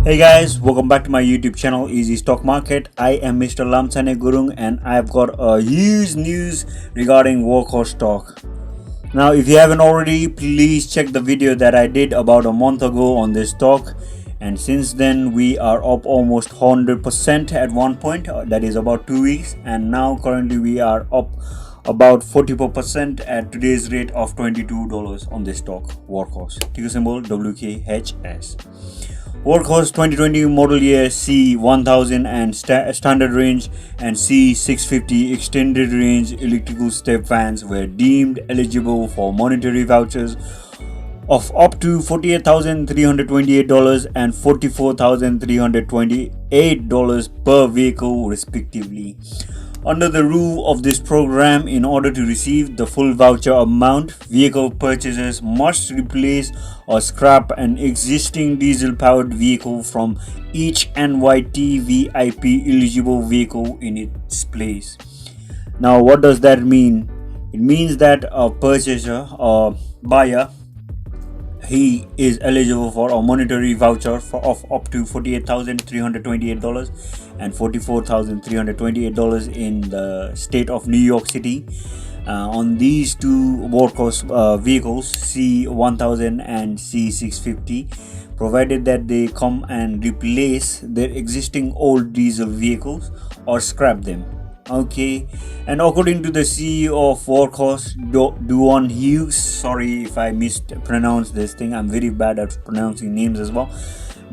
Hey guys, welcome back to my YouTube channel Easy Stock Market. I am mr.lamchaneygurung and I've got a huge news regarding Workhorse stock. Now if you haven't already, please check the video that I did about a month ago on this stock, and since then we are up almost 100% at one point, that is about 2 weeks, and now currently we are up about 44% at today's rate of $22 on this stock, Workhorse, ticker symbol WKHS. Workhorse 2020 model year C1000 and standard range and C650 extended range electrical step fans were deemed eligible for monetary vouchers of up to $48,328 and $44,328 per vehicle respectively. Under the rule of this program, in order to receive the full voucher amount, vehicle purchasers must replace or scrap an existing diesel-powered vehicle from each NYTVIP eligible vehicle in its place. Now, what does that mean? It means that a purchaser or buyer, he is eligible for a monetary voucher of up to $48,328 and $44,328 in the state of New York City on these two Workhorse vehicles, C1000 and C650, provided that they come and replace their existing old diesel vehicles or scrap them. Okay, and according to the CEO of Workhorse, Duan Hughes, sorry if I mispronounced this thing, I'm very bad at pronouncing names as well.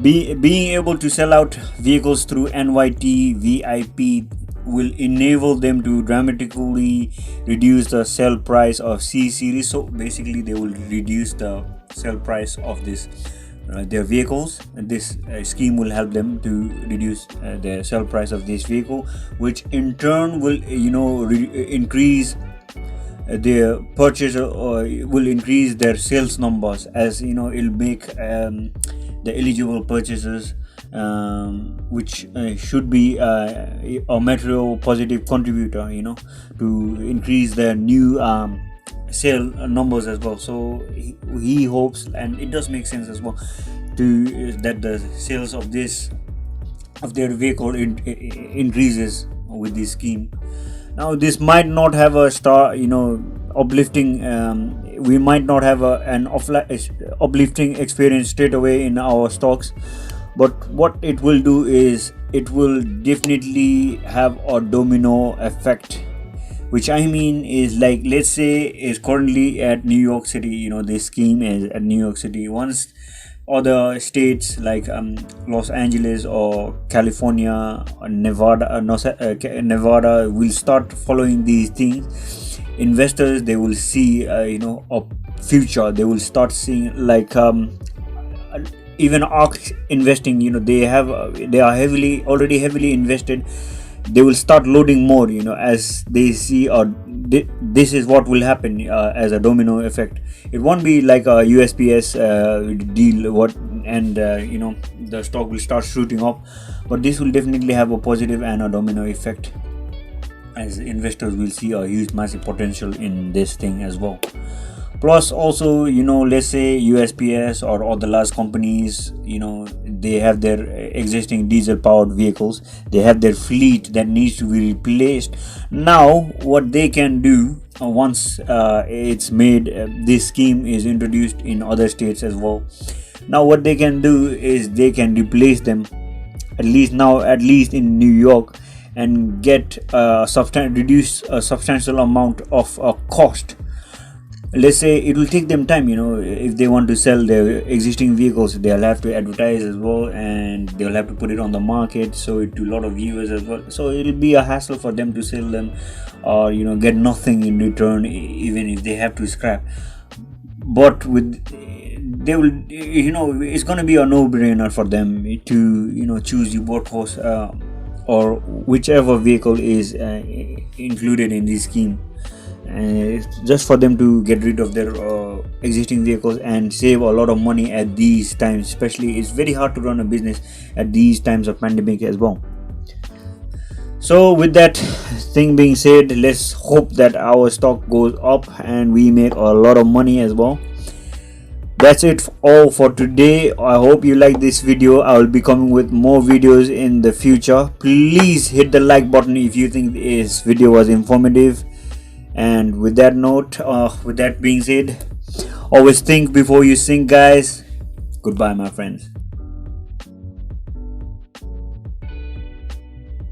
Being able to sell out vehicles through NYTVIP will enable them to dramatically reduce the sale price of C series. So basically they will reduce the sale price of this their vehicles, and this scheme will help them to reduce the sale price of this vehicle, which in turn will increase their purchase, or will increase their sales numbers, as it'll make the eligible purchasers, which should be a material positive contributor to increase their new sale numbers as well. So he hopes, and it does make sense as well, that the sales of their vehicle increases with this scheme. Now this might not have a uplifting, we might not have an uplifting experience straight away in our stocks, but what it will do is it will definitely have a domino effect, which I mean is, like, let's say is currently at New York City, this scheme is at New York City. Once other states like Los Angeles or California or Nevada will start following these things, investors, they will see a future. They will start seeing, like, even ARK investing, they are already heavily invested. They will start loading more, as they see, this is what will happen as a domino effect. It won't be like a USPS deal, and the stock will start shooting up, but this will definitely have a positive and a domino effect, as investors will see a huge massive potential in this thing as well. Plus also, let's say USPS or other large companies, they have their existing diesel powered vehicles, they have their fleet that needs to be replaced. Now what they can do, once it's made, this scheme is introduced in other states as well, now what they can do is they can replace them, at least in New York, and get reduce a substantial amount of cost. Let's say it will take them time, if they want to sell their existing vehicles, they'll have to advertise as well, and they'll have to put it on the market, so it to a lot of viewers as well. So it'll be a hassle for them to sell them, or get nothing in return, even if they have to scrap. But they will, it's going to be a no-brainer for them to choose the Workhorse or whichever vehicle is included in this scheme. Just for them to get rid of their existing vehicles and save a lot of money at these times. Especially, it's very hard to run a business at these times of pandemic as well. So with that thing being said, let's hope that our stock goes up and we make a lot of money as well. That's it all for today. I hope you like this video. I will be coming with more videos in the future. Please hit the like button if you think this video was informative. And with that note, with that being said, always think before you sink, guys. Goodbye, my friends.